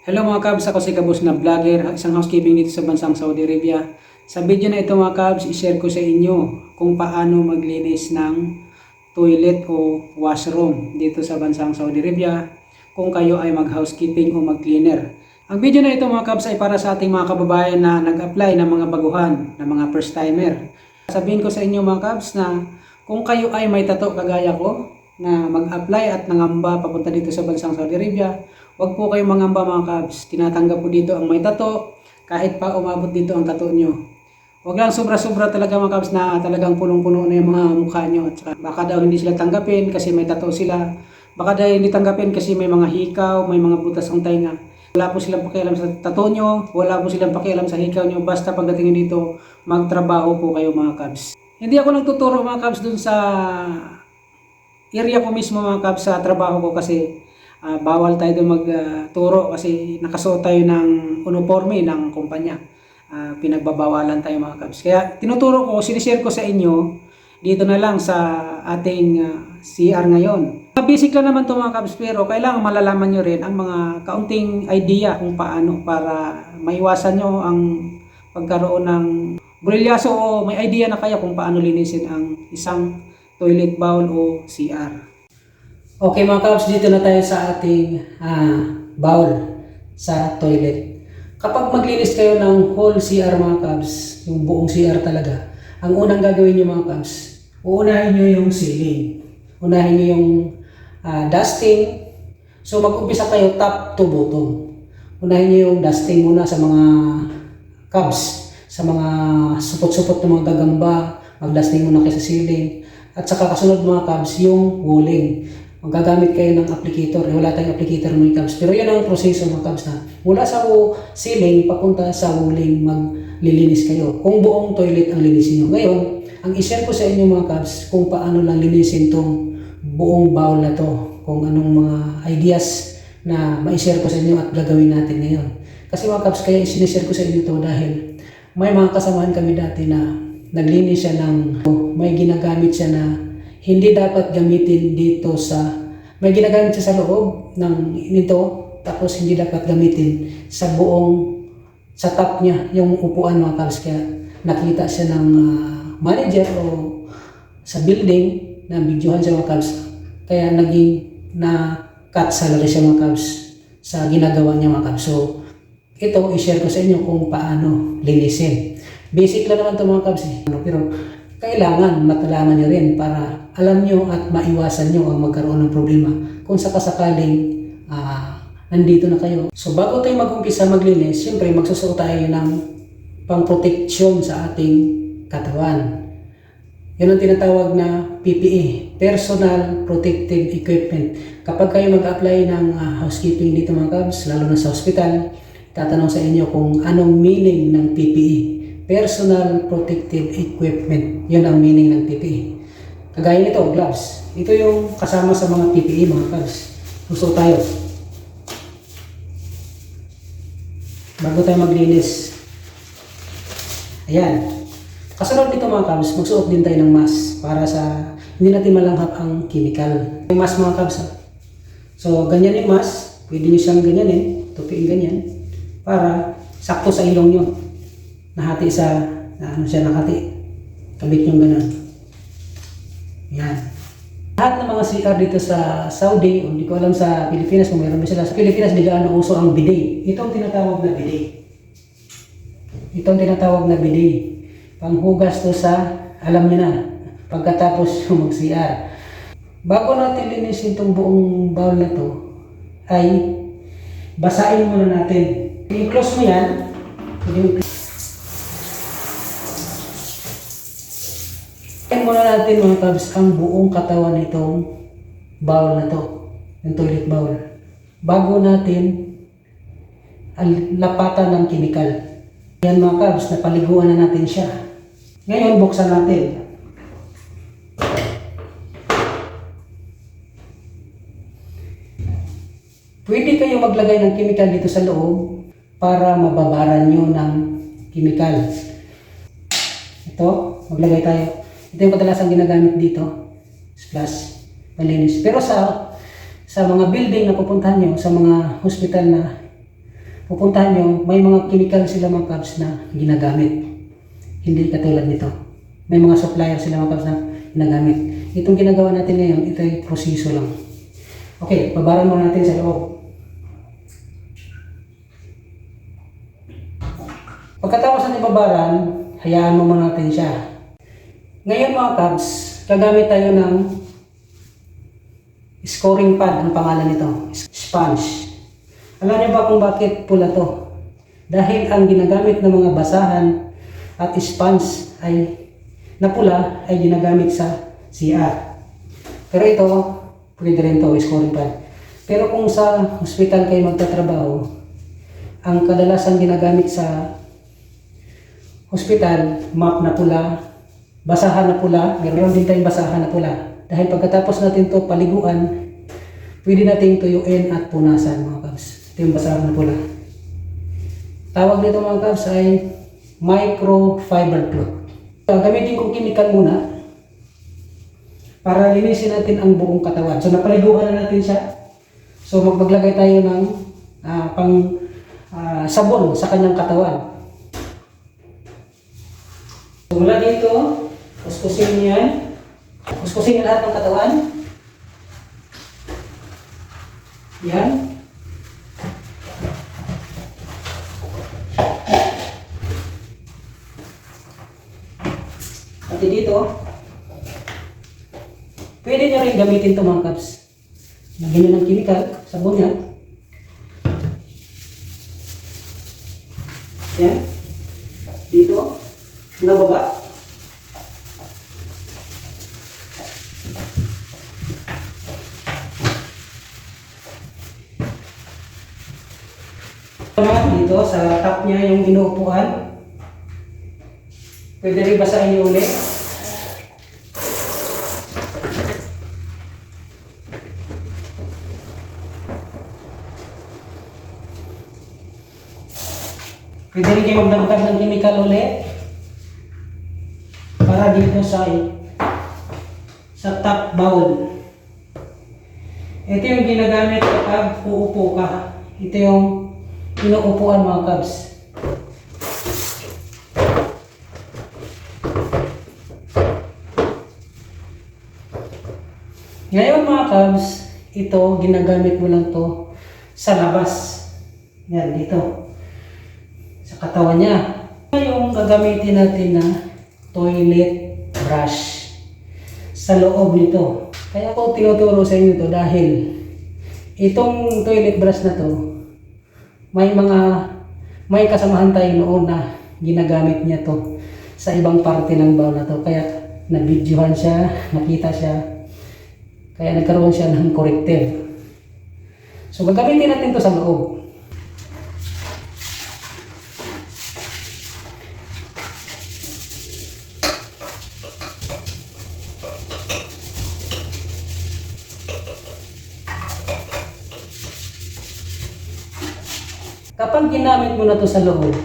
Hello mga kabs, ako si Kabus na vlogger, isang housekeeping dito sa bansang Saudi Arabia. Sa video na ito mga kabs, i-share ko sa inyo kung paano maglinis ng toilet o washroom dito sa bansang Saudi Arabia kung kayo ay mag-housekeeping o mag-cleaner. Ang video na ito mga kabs ay para sa ating mga kababayan na nag-apply ng mga baguhan, ng mga first timer. Sabihin ko sa inyo mga kabs na kung kayo ay may tato kagaya ko na mag-apply at nangamba papunta dito sa bansang Saudi Arabia, huwag po kayong mangamba mga kabs. Tinatanggap po dito ang may tato kahit pa umabot dito ang tato nyo. Huwag lang sobra-sobra talaga mga kabs na talagang punong-puno na yung mga mukha nyo. At saka, baka daw hindi sila tanggapin kasi may tato sila. Baka daw hindi tanggapin kasi may mga hikaw, may mga butas ang tainga. Wala po silang pakialam sa tato nyo, wala po silang pakialam sa hikaw nyo. Basta pagdating nyo dito, magtrabaho po kayo mga kabs. Hindi ako nagtuturo mga kabs dun sa area ko mismo mga kabs sa trabaho ko kasi bawal tayo doon magturo kasi nakasuot tayo ng uniforme ng kumpanya. Pinagbabawalan tayo mga kabs. Kaya tinuturo ko, sinishare ko sa inyo dito na lang sa ating CR ngayon. Basic lang naman to mga kabs pero kailangan malalaman nyo rin ang mga kaunting idea kung paano para maiwasan nyo ang pagkaroon ng brilyaso o may idea na kayo kung paano linisin ang isang toilet bowl o CR. Okay mga kabs, dito na tayo sa ating bowl sa toilet. Kapag maglinis kayo ng whole CR mga kabs, yung buong CR talaga, ang unang gagawin nyo mga kabs, uunahin nyo yung ceiling. Unahin nyo yung dusting. So mag-umpisa kayo top to bottom. Unahin nyo yung dusting muna sa mga kabs, sa mga supot-supot ng mga gagamba, mag-dusting muna kayo sa ceiling. At saka kasunod mga kabs, yung walling. Magagamit kayo ng applicator. Wala tayong applicator mga kabs. Pero yan ang proseso mga kabs na mula sa ceiling papunta sa walling maglilinis kayo. Kung buong toilet ang linisin nyo. Ngayon, ang ishare ko sa inyo mga kabs kung paano lang linisin tong buong bowl na to. Kung anong mga ideas na ma-share ko sa inyo at gagawin natin ngayon. Kasi mga kabs, kaya sinishare ko sa inyo to dahil may mga kasamahan kami dati na naglinis siya ng may ginagamit siya na hindi dapat gamitin dito may ginagamit siya sa loob ng nito tapos hindi dapat gamitin sa sa top niya, yung upuan mga kabs. Kaya nakita siya ng manager o sa building na videohan siya mga kabs. Kaya naging na-cut salary siya mga kabs sa ginagawa niya mga kabs. So ito, i-share ko sa inyo kung paano linisin. Basic lang naman ito mga kabs pero kailangan matalaman nyo rin para alam nyo at maiwasan nyo ang magkaroon ng problema kung sakasakaling nandito na kayo. So bago tayo mag-umpisa maglinis, siyempre magsusuot tayo ng pang-protection sa ating katawan. Yun ang tinatawag na PPE, Personal Protective Equipment. Kapag kayo mag-apply ng housekeeping dito mga kabs, lalo na sa hospital, tatanong sa inyo kung anong meaning ng PPE. Personal Protective Equipment. Yun ang meaning ng PPE. Kagaya nito, gloves. Ito yung kasama sa mga PPE mga kabs. Gusto tayo. Bago tayo maglinis. Ayan. Kasunod nito mga kabs, magsuot din tayo ng mask para sa hindi natin malanghap ang chemical. Yung mask mga kabs. So, ganyan yung mask. Pwede nyo siyang ganyanin. Tupiin ganyan. Para sakto sa ilong nyo. Nahati nakati. Kabit yung ganun. Yan. Lahat ng mga CR dito sa Saudi, o hindi ko alam sa Pilipinas kung meron ba sila. Sa Pilipinas, di gaano uso ang bidet. Itong tinatawag na bidet. Panghugas to sa, alam niyo na, pagkatapos yung mag-CR. Bago natin linisin itong buong bowl na to, ay basahin muna natin. I-close mo yan. Muna natin mga kabs ang buong katawan nitong bowl na to, yung toilet bowl, bago natin lapatan ng chemical. Yan mga kabs, napaliguan na natin siya. Ngayon buksan natin. Pwede kayo maglagay ng chemical dito sa loob para mababaran nyo ng chemical. Ito, maglagay tayo. Ito yung kadalasang ginagamit dito, splash, malinis. Pero sa mga building na pupuntahan nyo, sa mga hospital na pupuntahan nyo, may mga chemical sila mga kabs na ginagamit. Hindi katulad nito. May mga supplier sila mga kabs na ginagamit. Itong ginagawa natin ngayon, ito ay proseso lang. Okay, babaran muna natin sa loob. Pagkatapos natin babaran, hayaan mo muna natin siya. Ngayon mga kabs, gagamit tayo ng scoring pad. Ang pangalan nito? Sponge. Alam niyo ba kung bakit pula to? Dahil ang ginagamit ng mga basahan at sponge ay na pula ay ginagamit sa CR. Pero ito, pwede rin to, scoring pad. Pero kung sa hospital kayo magtatrabaho, ang kadalasan ginagamit sa hospital, map na pula, basahan na pula, meron din tayong basahan na pula. Dahil pagkatapos natin to paliguan, pwede natin tuyuin at punasan mga kabs. Ito yung basahan na pula. Tawag nito mga kabs ay microfiber cloth. Gamitin kong chemical muna para linisin natin ang buong katawan. So napaliguan na natin siya. So maglagay tayo ng sabon sa kanyang katawan. So mula dito, kuskusin yan. Kuskusin yung lahat ng katawan. Yan. Pati dito, pwede nyo rin gamitin ito mga kabs. Lagyan nyo ng chemical, sabon yan. Yan. Dito, nababa. Dito sa top niya yung inuupuan. Pwede rin basahin niyo ulit. Pwede rin kayo magdagdag ng chemical ulit para dito sa top bowl. Ito yung ginagamit kapag uupo ka. Ito yung inuupuan mga kabs. Ngayon mga kabs, ito ginagamit mo lang to sa labas. Yan dito. Sa katawan niya. Yung gagamitin natin na toilet brush sa loob nito. Kaya ko tinuturo sa inyo to dahil itong toilet brush na to may kasamahan tayo noon na ginagamit niya to sa ibang parte ng bowl na to. Kaya nabidyohan siya, nakita siya. Kaya nagkaroon siya ng corrective. So gagamitin natin to sa loob. Kapag ginamit mo na to sa loob,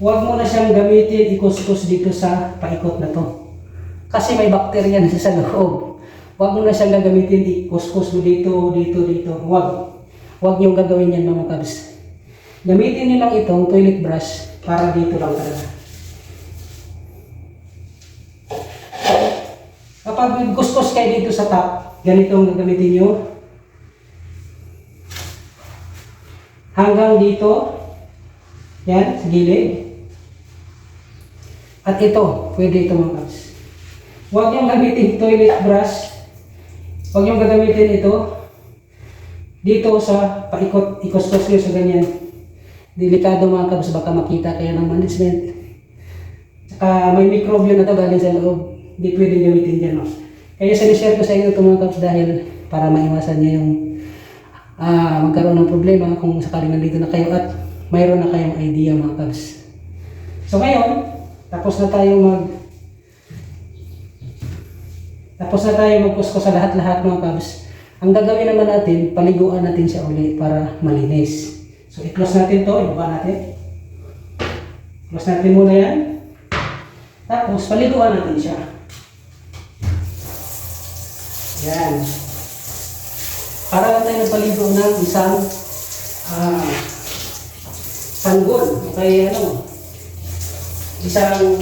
huwag mo na siyang gamitin ikuskus dito sa paikot na to. Kasi may bakterya na siya sa loob. Huwag mo na siyang gagamitin ikuskus mo dito, dito, dito. Huwag niyong gagawin yan mga kabs. Gamitin niyo lang itong toilet brush para dito lang talaga. Kapag kuskus kayo dito sa top, ganito ang gagamitin niyo. Hanggang dito, yan, sa gilid. At ito, pwede ito mga kabs. Huwag niyong gamitin toilet brush. Huwag niyong gagamitin ito dito sa paikot, ikuskus nyo sa ganyan. Delikado mga kabs, baka makita kayo ng management. Saka may mikrobyo na ito galing sa loob. Hindi pwede gamitin dyan. No? Kaya sinishare ko sa inyo ito mga kabs dahil para maiwasan niyo yung magkaroon ng problema kung sakaling nandito na kayo at mayroon na kayong idea mga kabs. So ngayon, tapos na tayo magkuskus sa lahat-lahat mga kabs. Ang gagawin naman natin, paliguan natin siya uli para malinis. So i-close natin to, ibaba natin. Close natin muna yan. Tapos paliguan natin siya. Yan. Para lang tayo nagpaligo ng isang sanggol. Okay, ano, isang,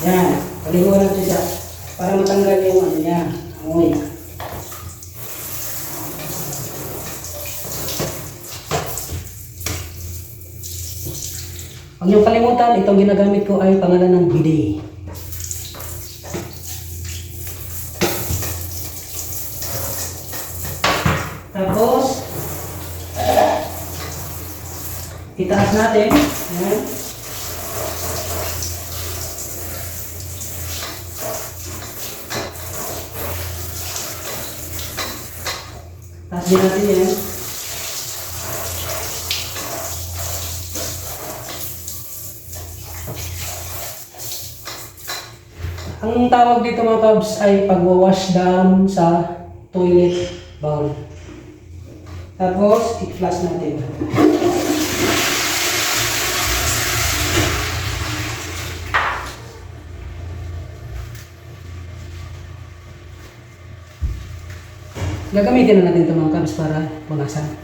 yan, paliguan natin siya para matanggal yung ano niya, amoy. Huwag niyong kalimutan, itong ginagamit ko ay pangalan ng bidet. Tapos, itaas natin. Ayan. Taas din natin yan. Ang tawag dito mga kabs ay pagwawash down sa toilet bowl. Tapos, i-flush natin. Gagamitin na natin ito mga kabs para punasan.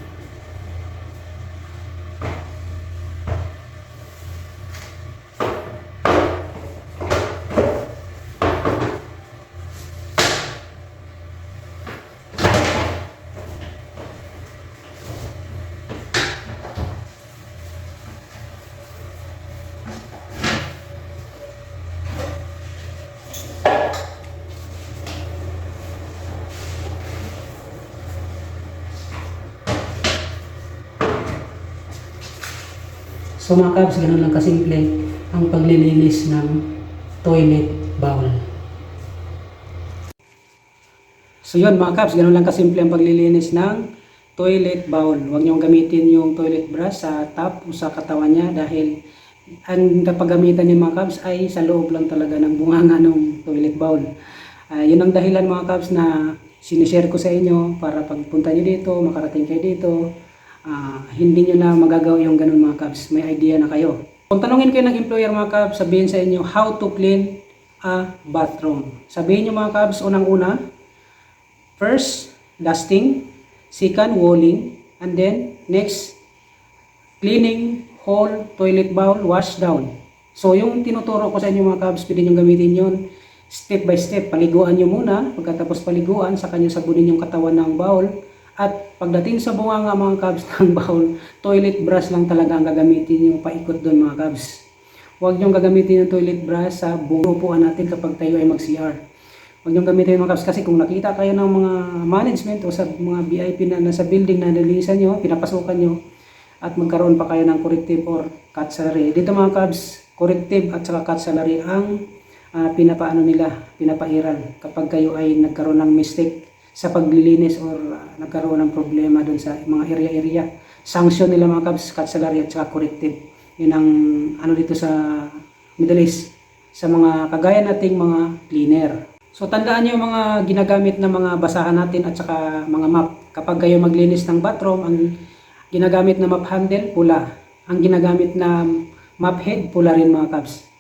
So mga kabs, ganun lang kasimple ang paglilinis ng toilet bowl. So yun mga kabs, ganun lang kasimple ang paglilinis ng toilet bowl. Huwag niyong gamitin yung toilet brush sa top o sa katawan niya dahil ang kapagamitan niya mga kabs ay sa loob lang talaga ng bunganga ng toilet bowl. Yun ang dahilan mga kabs na sinishare ko sa inyo para pagpunta niyo dito, makarating kayo dito. Hindi nyo na magagawa yung ganun mga kabs. May idea na kayo. Kung tanungin kayo ng employer mga kabs, sabihin sa inyo how to clean a bathroom. Sabihin nyo mga kabs, unang-una, first, dusting, second, walling, and then next, cleaning whole toilet bowl, wash down. So yung tinuturo ko sa inyo mga kabs, pwede nyo gamitin yun step by step. Paliguan nyo muna, pagkatapos paliguan, saka nyo sabunin yung katawan ng bowl. At pagdating sa bunganga mga kabs ng bowl, toilet brush lang talaga ang gagamitin yung paikot doon mga kabs. Huwag niyong gagamitin yung toilet brush sa upuan natin kapag tayo ay mag-CR. Huwag niyong gamitin mga kabs kasi kung nakita kayo ng mga management o sa mga VIP na nasa building na nalilisan nyo, pinapasukan nyo, at magkaroon pa kayo ng corrective or cut salary. Dito mga kabs, corrective at saka cut salary ang pinapairal kapag kayo ay nagkaroon ng mistake sa paglilinis or nagkaroon ng problema doon sa mga area. Sanction nila mga kabs, cut salary at saka corrective. Yun ang ano dito sa Middle East sa mga kagaya nating mga cleaner. So tandaan niyo yung mga ginagamit na mga basahan natin at saka mga map. Kapag kayo maglinis ng bathroom, ang ginagamit na map handle, pula. Ang ginagamit na map head, pula rin mga kabs.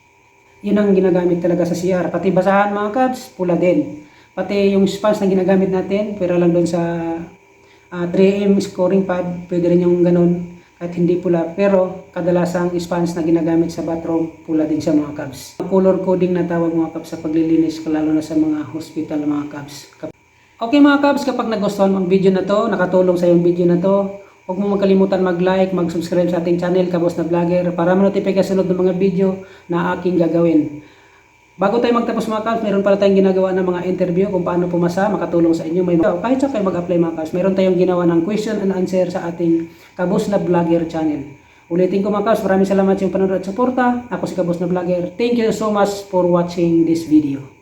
Yun ang ginagamit talaga sa CR. Pati basahan mga kabs, pula din. Pati yung sponge na ginagamit natin, pero lang doon sa 3M scoring pad, pwede rin yung ganun, kahit hindi pula. Pero kadalasang sponge na ginagamit sa bathroom, pula din siya mga kabs. Color coding na tawag mga kabs sa paglilinis, lalo na sa mga hospital mga kabs. Okay mga kabs, kapag nagustuhan mo ang video na to, nakatulong sa yung video na to, huwag mo magkalimutan mag-like, mag-subscribe sa ating channel, Kabos na Vlogger, para ma-notify ka sunod ng mga video na aking gagawin. Bago tayo magtapos mga kabs, mayroon pala tayong ginagawa ng mga interview kung paano pumasa, makatulong sa inyo. Kahit saan kayo mag-apply mga kabs, mayroon tayong ginawa ng question and answer sa ating Kabos na Vlogger channel. Ulitin ko mga kabs, maraming salamat sa inyong panonood at suporta. Ako si Kabos na Vlogger. Thank you so much for watching this video.